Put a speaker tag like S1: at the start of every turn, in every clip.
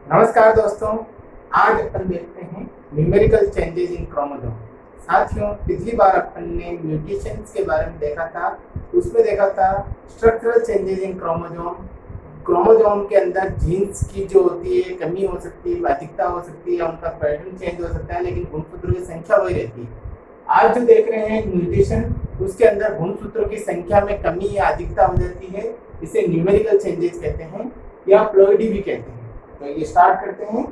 S1: नमस्कार दोस्तों। आज अपन देखते हैं न्यूमेरिकल चेंजेस इन क्रोमोसोम। साथियों, पिछली बार अपन ने म्यूटेशंस के बारे में देखा था। उसमें देखा था structural changes in chromosome. Chromosome के अंदर जीन्स की जो होती है कमी हो सकती है, अधिकता हो सकती है या उनका पैटर्न चेंज हो सकता है, लेकिन गुणसूत्रों की संख्या वही रहती है। आज जो देख रहे हैं म्यूटेशन, उसके अंदर गुणसूत्रों की संख्या में कमी या अधिकता हो जाती है। इसे न्यूमेरिकल चेंजेस कहते हैं या प्लॉइडी भी कहते हैं। तो ये स्टार्ट करते हैं।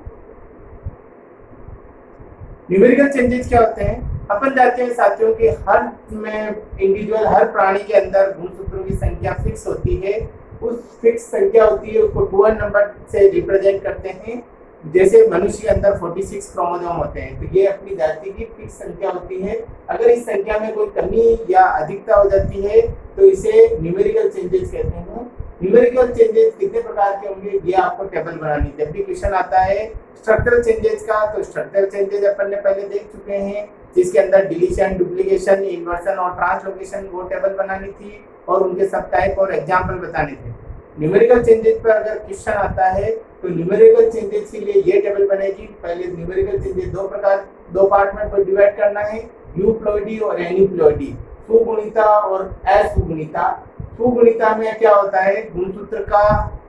S1: न्यूमेरिकल चेंजेस क्या होते हैं? अपन जानते हैं साथियों कि हर में इंडिविजुअल, हर प्राणी के अंदर गुणसूत्रों की संख्या फिक्स होती है। उस फिक्स संख्या होती है, उसको 2n नंबर से रिप्रेजेंट करते हैं। जैसे मनुष्य के अंदर 46 क्रोमोसोम होते हैं, तो ये अपनी जाति की फिक्स संख्या होती है। अगर इस संख्या में कोई कमी या अधिकता हो जाती है तो इसे न्यूमेरिकल चेंजेस कहते हैं। न्यूमेरिकल चेंजेस कितने प्रकार के होंगे, ये आपको टेबल बनानी है। जब भी क्वेश्चन आता है स्ट्रक्चरल चेंजेस का, तो स्ट्रक्चरल चेंजेस अपन ने पहले देख चुके हैं, जिसके अंदर डिलीशन, डुप्लीकेशन, इन्वर्सन और ट्रांसलोकेशन, वो टेबल बनानी थी और उनके सब टाइप और एग्जाम्पल बताने थे। न्यूमेरिकल चेंजेस पर अगर क्वेश्चन आता है तो न्यूमेरिकल चेंजेस के लिए ये टेबल बनेगी। पहले न्यूमेरिकल चेंजेस दो पार्ट में डिवाइड करना है, यूप्लॉइडी और एन्यूप्लॉइडी, सुगुणिता और असुगुणिता। सुगुणिता में क्या होता है, गुणसूत्र का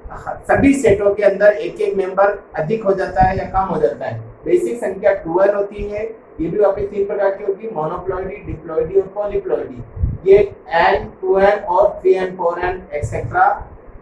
S1: सभी सेटों के अंदर एक एक मेंबर अधिक हो जाता है या कम हो जाता है। बेसिक संख्या 2n होती है। ये भी वापस 3 प्रकार की होगी, मोनोप्लॉइडी, डिप्लॉइडी और पॉलीप्लॉइडी। ये n, 2n और 3n, 4n एक्सेट्रा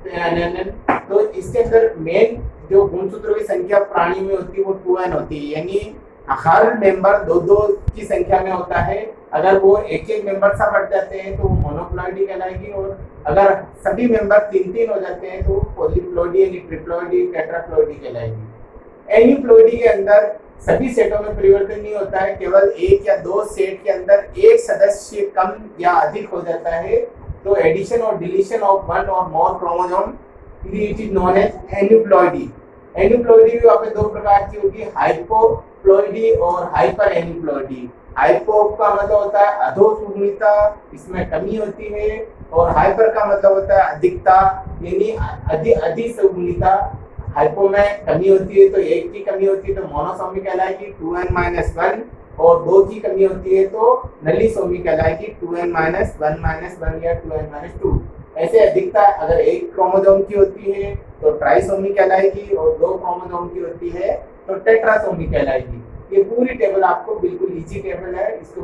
S1: nn। तो इसके अंदर मेन जो गुणसूत्रों की संख्या प्राणी में होती है वो 2n होती है, यानी हर मेंबर दो दो की संख्या में होता है। अगर वो एक एक मेंबर सा बढ़ जाते हैं तो वो मोनोप्लॉइडी कहलाएगी, और अगर सभी मेंबर 3 हो जाते हैं तो वो पॉलीप्लॉइडी यानी ट्रिप्लॉइडी, टेट्राप्लॉइडी कहलाएगी। एन्यूप्लॉइडी के अंदर सभी सेटों में परिवर्तन नहीं होता है, केवल एक या दो सेट के अंदर एक सदस्य कम या अधिक हो जाता है। तो एडिशन और डिलीशन ऑफ वन और more chromosome, it is known as aneuploidy. Aneuploidy भी वहाँ पे 2 प्रकार की होगी, हाइपोप्लॉइडी और हाइपर एन्यूप्लॉइडी। हाइपो का मतलब होता है अधोसुगुणिता, इसमें कमी होती है, और हाइपर का मतलब होता है अधिकता यानी अधिसुगुणिता। हाइपो में कमी होती है तो 1 की कमी होती है तो मोनोसोमी कहलाएगी 2n-1, और 2 की कमी होती है तो नलीसोमी कहलाएगी 2n-1 या 2n-2। ऐसे अधिकता अगर 1 क्रोमोसोम की होती है तो ट्राइसोमी कहलाएगी, और 2 क्रोमोसोम की होती है तो टेट्रासोमी कहलाएगी। ये पूरी टेबल आपको बिल्कुल इजी टेबल है, इसको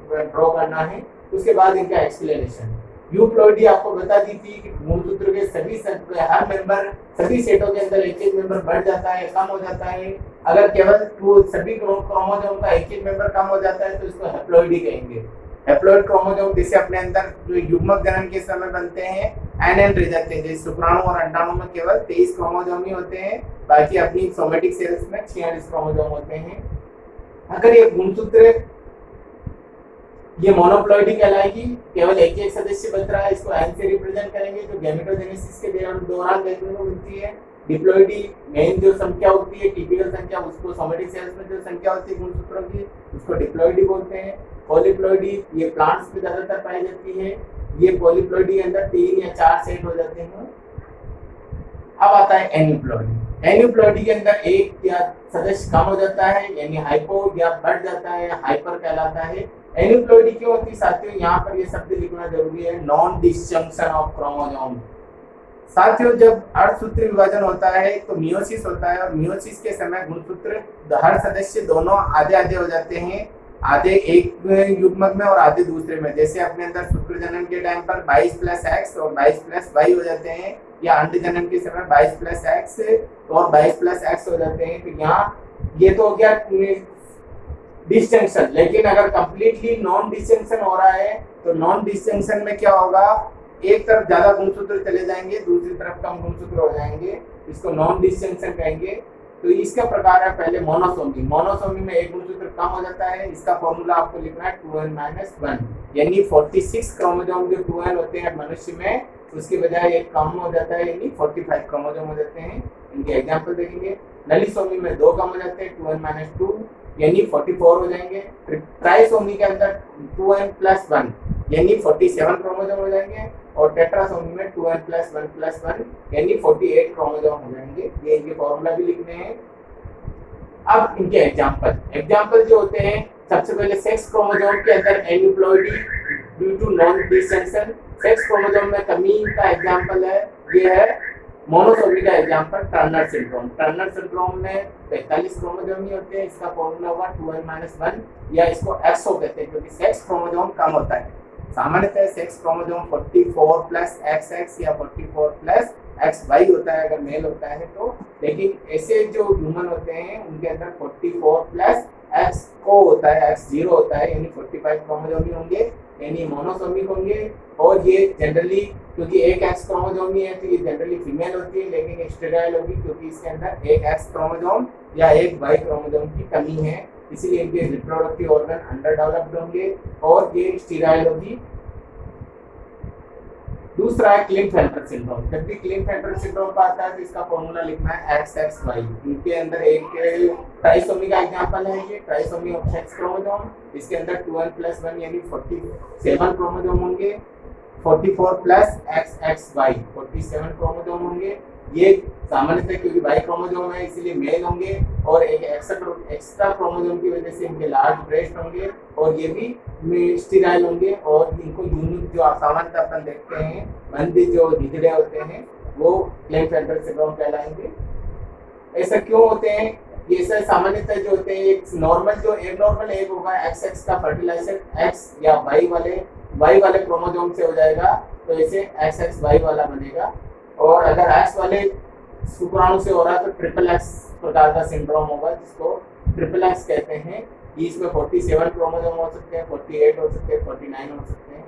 S1: ड्रॉ करना है। उसके बाद इनका एक्सप्लेनेशन। यूप्लॉइडी आपको बता दी थी कि गुणसूत्र के हर मेंबर, सभी सेटों के अंदर एक एक मेंबर बढ़ जाता है, कम हो जाता है। अगर केवल सभी क्रोमोसोम का एक एक मेंबर कम हो जाता है तो इसको हैप्लॉइडी कहेंगे। हैप्लॉइड क्रोमोसोम जैसे अपने अंदर जो युग्मक जनन के समय बनते हैं nn रह जाते हैं। जैसे शुक्राणु और अंडाणु में केवल 23 क्रोमोसोम ही होते हैं, बाकी अपनी सोमेटिक सेल्स में 46 क्रोमोसोम होते हैं। अगर ये गुणसूत्र ये मोनोप्लॉइडी कहलाएगी, केवल एक एक सदस्य बच रहा है, इसको n से रिप्रेजेंट करेंगे जो गैमेटोजेनेसिस के दौरान देखने को मिलती है। डिप्लॉइडी मेन जो संख्या होती है, टिपिकल संख्या, उसको सोमेटिक सेल्स में जो संख्या होती है गुणसूत्रों की, उसको डिप्लॉइडी बोलते हैं। पॉलीप्लॉइडी ये प्लांट्स में ज्यादातर पाई जाती है। ये पॉलीप्लॉइडी के अंदर 3 या 4 सेट हो जाते हैं। अब आता है एन्यूप्लॉइडी। एन्यूप्लॉइडी के अंदर एक या सदस्य कम हो जाता है, यानी हाइपो या बढ़ जाता है, हाइपर कहलाता है। एन्यूप्लॉइडी क्यों होती है साथियों, यहाँ पर ये शब्द लिखना जरूरी है, नॉन डिसजंक्शन ऑफ क्रोमोसोम। साथियों, जब अर्धसूत्री विभाजन होता है तो मियोसिस होता है, और मियोसिस के समय गुणसूत्र हर सदस्य दोनों आधे आधे हो जाते हैं, आधे एक युग्मक में और आधे दूसरे में। जैसे अपने अंदर शुक्र जनन के टाइम पर 22 + x और 22 + y हो जाते हैं, या अंड जनन के समय 22 + x और 22 + x हो जाते हैं। तो यहाँ ये तो हो गया डिस्जंक्शन। लेकिन अगर कंप्लीटली नॉन डिस्जंक्शन हो रहा है तो नॉन डिस्जंक्शन में क्या होगा, एक तरफ ज्यादा गुणसूत्र चले जाएंगे, दूसरी तरफ कम गुणसूत्र हो जाएंगे, इसको नॉन डिस्जंक्शन कहेंगे। तो इसका प्रकार है पहले मोनोसोमी। मोनोसोमी में एक गुणसूत्र कम हो जाता है, इसका फॉर्मूला आपको लिखना है 2n-1, यानी 46 क्रोमोसोम जो 2n होते हैं मनुष्य में, उसकी बजाय एक कम हो जाता है, यानी 45 क्रोमोसोम हो जाते हैं। इनके एग्जाम्पल देखेंगे। नलीसोमी में 2 कम हो जाते हैं, 2n-2 यानी 44 हो जाएंगे। ट्राइसोमी के अंदर 2n+1 यानी 47 क्रोमोसोम हो जाएंगे, और टेट्रासोमी में 2n+1+1 यानी 48 क्रोमोसोम हो जाएंगे। ये इनके फॉर्मूला भी लिखने हैं। अब इनके एग्जाम्पल जो होते हैं, सबसे पहले सेक्स क्रोमोसोम के अंदर aneuploidy due to non disjunction. Sex chromosome में कमी का एग्जाम्पल है, ये है मोनोसोमी का example Turner syndrome. Turner syndrome में 45 क्रोमोसोम ही होते हैं, इसका फॉर्मूला हुआ 2n-1 या इसको एक्सो कहते हैं क्योंकि सेक्स क्रोमोसोम कम होता है। सामान्यतः सेक्स क्रोमोसोम 44+XX या 44+XY होता है अगर मेल होता है तो, लेकिन ऐसे जो ह्यूमन होते हैं उनके अंदर 44+XO होता है, X0 होता है, यानी 45 क्रोमोसोम ही होंगे, यानी मोनोसोमिक होंगे। और ये जनरली क्योंकि एक एक्स क्रोमोसोम ही है तो ये जनरली फीमेल होती है, लेकिन एक स्टेराइल होगी क्योंकि इसके अंदर एक एक्स क्रोमोसोम या एक वाई क्रोमोसोम की कमी है, इसलिए इनके रिप्रोडक्टिव ऑर्गन अंडर डेवलप्ड होंगे और ये स्टेराइल होगी। दूसरा है क्लिनफेल्टर सिंड्रोम। जब भी क्लिनफेल्टर सिंड्रोम का आता है तो इसका फॉर्मूला लिखना है XXY। इनके अंदर एक ट्राइसोमी का एग्जांपल है, ये ट्राइसोमी ऑफ सेक्स क्रोमोसोम। इसके अंदर 2n+1 यानी 47 क्रोमोसोम होंगे, 44+XXY 47 क्रोमोसोम होंगे। ये सामान्यतः क्योंकि वाई क्रोमोसोम है इसलिए मेल होंगे और एक एक्स्ट्रा क्रोमोसोम की वजह से इनके लार्ज ब्रेस्ट होंगे और ये भी स्टेराइल होंगे और इनको यूनिक जो सामान्यतः अपन देखते हैं बंदी जो हिजड़े होते हैं वो क्लिनफेल्टर सिंड्रोम कहलाएंगे। ऐसा क्यों होते हैं? ये सब सामान्यतः जो होते हैं एक नॉर्मल जो एबनॉर्मल एग होगा XX का फर्टिलाइजर X या Y वाले क्रोमोसोम से हो जाएगा तो इसे XXY वाला बनेगा, और अगर X वाले शुक्राणु से हो रहा है तो XXX प्रकार का सिंड्रोम होगा जिसको XXX कहते हैं। इसमें 47 क्रोमोसोम हो सकते हैं, 48 हो सकते हैं, 49 हो सकते हैं।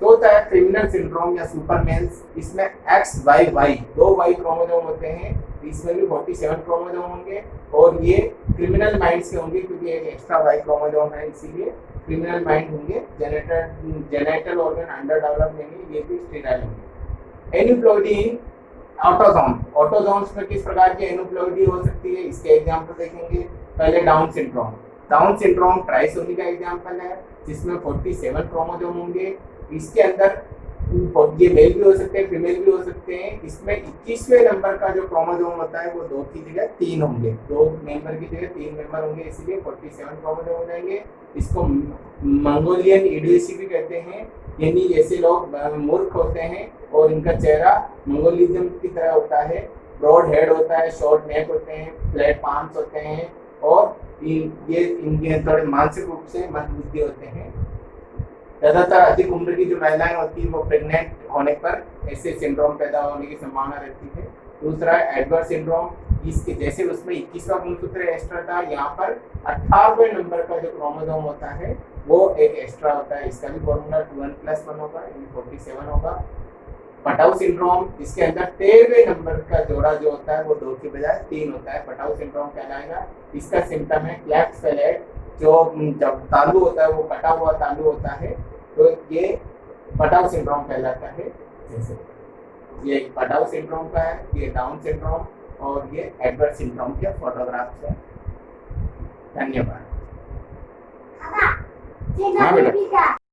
S1: तो होता है क्रिमिनल सिंड्रोम या सुपरमेन्स। इसमें XYY 2 Y क्रोमोसोम होते हैं, इसमें भी 47 क्रोमोसोम होंगे और ये क्रिमिनल माइंड्स के होंगे क्योंकि एक एक्स्ट्रा Y क्रोमोसोम है, इसीलिए क्रिमिनल माइंड होंगे। जेनेटल ऑर्गन अंडर डेवलप्ड होंगे, ये भी स्टेराइल होंगे। एन्यूप्लॉइडी ऑटोसोम्स में किस प्रकार की एन्यूप्लॉइडी हो सकती है, इसके एग्जांपल देखेंगे। पहले डाउन सिंड्रोम ट्राइसोमी का एग्जांपल है जिसमें 47 क्रोमोसोम होंगे। इसके अंदर ये मेल भी हो सकते हैं, फीमेल भी हो सकते हैं। इसमें 21वें नंबर का जो क्रोमोसोम होता है वो 2 की जगह 3 होंगे, 2 मेंबर की जगह 3 मेंबर होंगे, इसलिए 47 क्रोमोसोम हो जाएंगे। इसको मंगोलियन इडियोसी भी कहते हैं, यानी जैसे लोग मूर्ख होते हैं और इनका चेहरा मंगोलिज्म की तरह होता है, ब्रॉड हेड होता है, शॉर्ट नेक होते हैं, फ्लैट पाम्स होते हैं और ये इनके थोड़े मानसिक रूप से मंदबुद्धि होते हैं। ज़्यादातर अधिक उम्र की जो महिलाएं होती हैं वो प्रेग्नेंट होने पर ऐसे सिंड्रोम पैदा होने की संभावना रहती है। दूसरा है एडवर्ड सिंड्रोम, इसके जैसे उसमें 21वां गुणसूत्र एक्स्ट्रा था, यहाँ पर 18वें नंबर का जो क्रोमोसोम होता है वो एक एक्स्ट्रा होता है, इसका भी फॉर्मूला 2n+1 होगा, यानी 47 होगा। पटाउ सिंड्रोम, इसके अंदर 13वें नंबर का जोड़ा जो होता है वो 2 की बजाय 3 होता है, पटाउ सिंड्रोम कहलाएगा। इसका सिम्टम है क्लेफ्ट पैलेट, जो जब तालू होता है वो कटा हुआ तालू होता है तो ये पटाउ सिंड्रोम कहलाता है। जैसे ये पटाउ सिंड्रोम का है, ये डाउन सिंड्रोम और ये एडवर्ड सिंड्रोम के फोटोग्राफ्स है। धन्यवाद। हाँ बेटा।